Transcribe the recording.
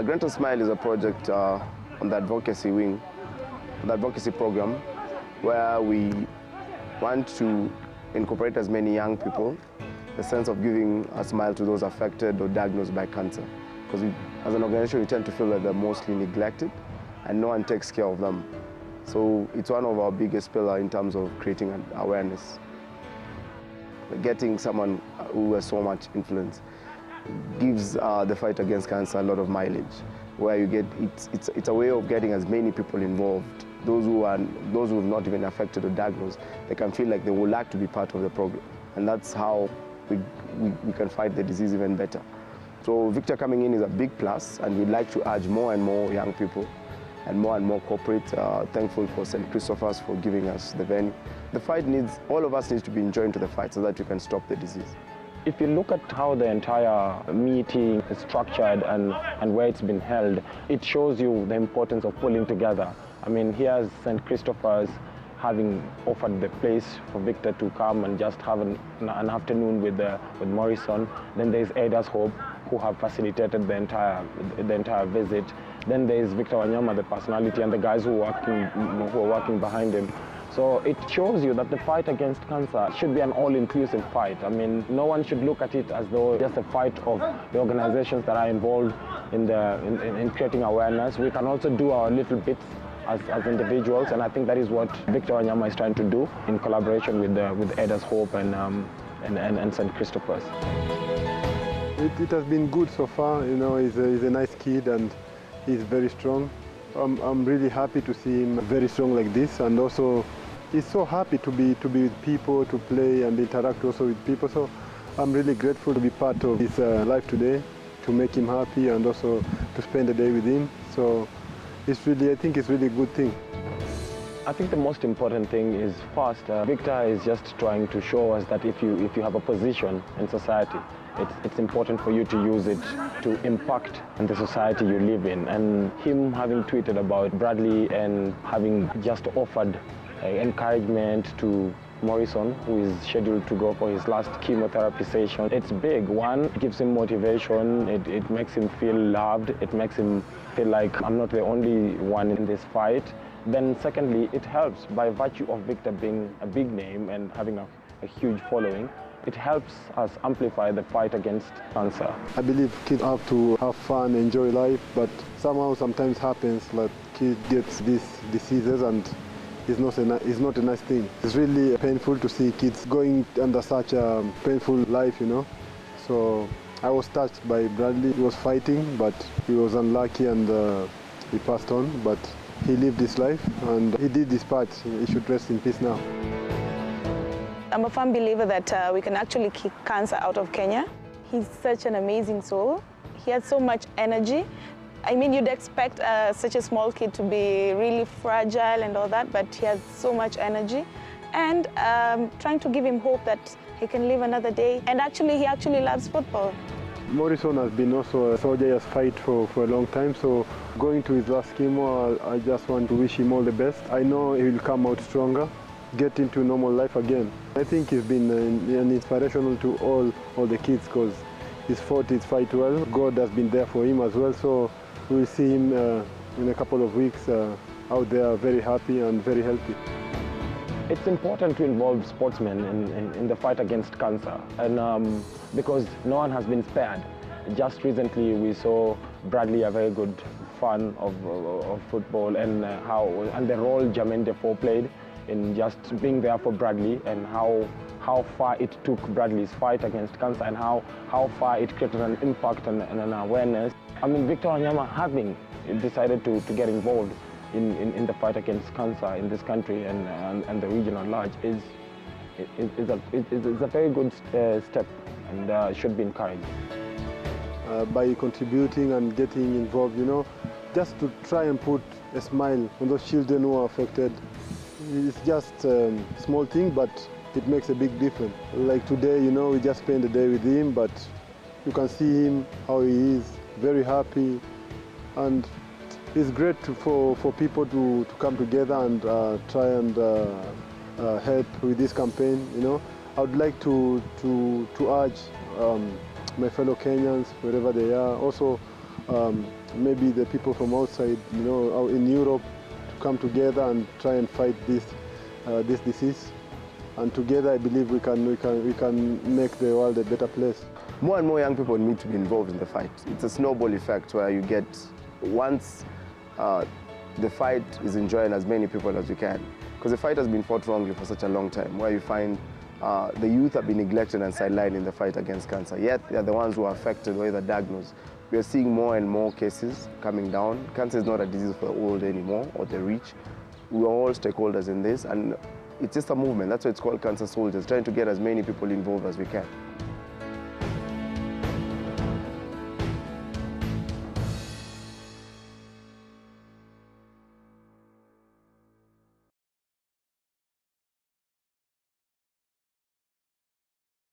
Grant a Smile is a project on the advocacy wing, the advocacy program, where we want to incorporate as many young people, the sense of giving a smile to those affected or diagnosed by cancer. Because as an organization, we tend to feel that they're mostly neglected and no one takes care of them. So it's one of our biggest pillars in terms of creating an awareness. Getting someone who has so much influence gives the fight against cancer a lot of mileage, where you get it's a way of getting as many people involved. Those who have not even affected or diagnosed, they can feel like they would like to be part of the program, and that's how we can fight the disease even better. So Victor coming in is a big plus, and we'd like to urge more and more young people and more corporate. Thankful for St. Christopher's for giving us the venue. The fight all of us needs to be enjoined to the fight so that we can stop the disease. If you look at how the entire meeting is structured and where it's been held, it shows you the importance of pulling together. I mean, here's St. Christopher's having offered the place for Victor to come and just have an afternoon with Morrision. Then there's Ada's Hope, who have facilitated the entire visit. Then there's Victor Wanyama, the personality, and the guys who are working behind him. So it shows you that the fight against cancer should be an all-inclusive fight. I mean, no one should look at it as though just a fight of the organizations that are involved in creating awareness. We can also do our little bits as individuals, and I think that is what Victor Wanyama is trying to do in collaboration with Ada's Hope and St. Christopher's. It has been good so far. You know, he's a nice kid and he's very strong. I'm really happy to see him very strong like this, and also he's so happy to be with people, to play and interact also with people. So I'm really grateful to be part of his life today, to make him happy and also to spend the day with him. So I think it's really a good thing. I think the most important thing is first, Victor is just trying to show us that if you have a position in society, it's important for you to use it to impact on the society you live in. And him having tweeted about Bradley and having just offered encouragement to Morrision, who is scheduled to go for his last chemotherapy session, it's big. One, it gives him motivation, it makes him feel loved, it makes him feel like I'm not the only one in this fight. Then secondly, it helps by virtue of Victor being a big name and having a huge following. It helps us amplify the fight against cancer. I believe kids have to have fun, enjoy life, but sometimes happens like kids get these diseases and it's not a nice thing. It's really painful to see kids going under such a painful life, you know. So I was touched by Bradley. He was fighting, but he was unlucky and he passed on, but he lived his life and he did his part. He should rest in peace now. I'm a firm believer that we can actually kick cancer out of Kenya. He's such an amazing soul. He has so much energy. I mean, you'd expect such a small kid to be really fragile and all that, but he has so much energy. And trying to give him hope that he can live another day. And he actually loves football. Morrision has been also a soldier, he has fight for a long time, so going to his last chemo, I just want to wish him all the best. I know he will come out stronger, get into normal life again. I think he's been an inspirational to all the kids because he's fought his fight well. God has been there for him as well, so we'll see him in a couple of weeks out there very happy and very healthy. It's important to involve sportsmen in the fight against cancer, and because no one has been spared. Just recently we saw Bradley, a very good fan of football, and the role Jermaine Defoe played in just being there for Bradley, and how far it took Bradley's fight against cancer, and how far it created an impact and an awareness. I mean, Victor Wanyama having decided to get involved in the fight against cancer in this country and the region at large is a very good step and should be encouraged. By contributing and getting involved, you know, just to try and put a smile on those children who are affected. It's just a small thing, but it makes a big difference. Like today, you know, we just spent the day with him, but you can see him, how he is, very happy. And it's great for people to come together and try and help with this campaign, you know. I would like to urge my fellow Kenyans, wherever they are, also maybe the people from outside, out in Europe, to come together and try and fight this disease. And together, I believe we can make the world a better place. More and more young people need to be involved in the fight. It's a snowball effect where you get, once the fight is enjoying as many people as you can. Because the fight has been fought wrongly for such a long time, where you find the youth have been neglected and sidelined in the fight against cancer. Yet they are the ones who are affected or either diagnosed. We are seeing more and more cases coming down. Cancer is not a disease for the old anymore or the rich. We are all stakeholders in this, and it's just a movement. That's why it's called Cancer Soldiers, trying to get as many people involved as we can.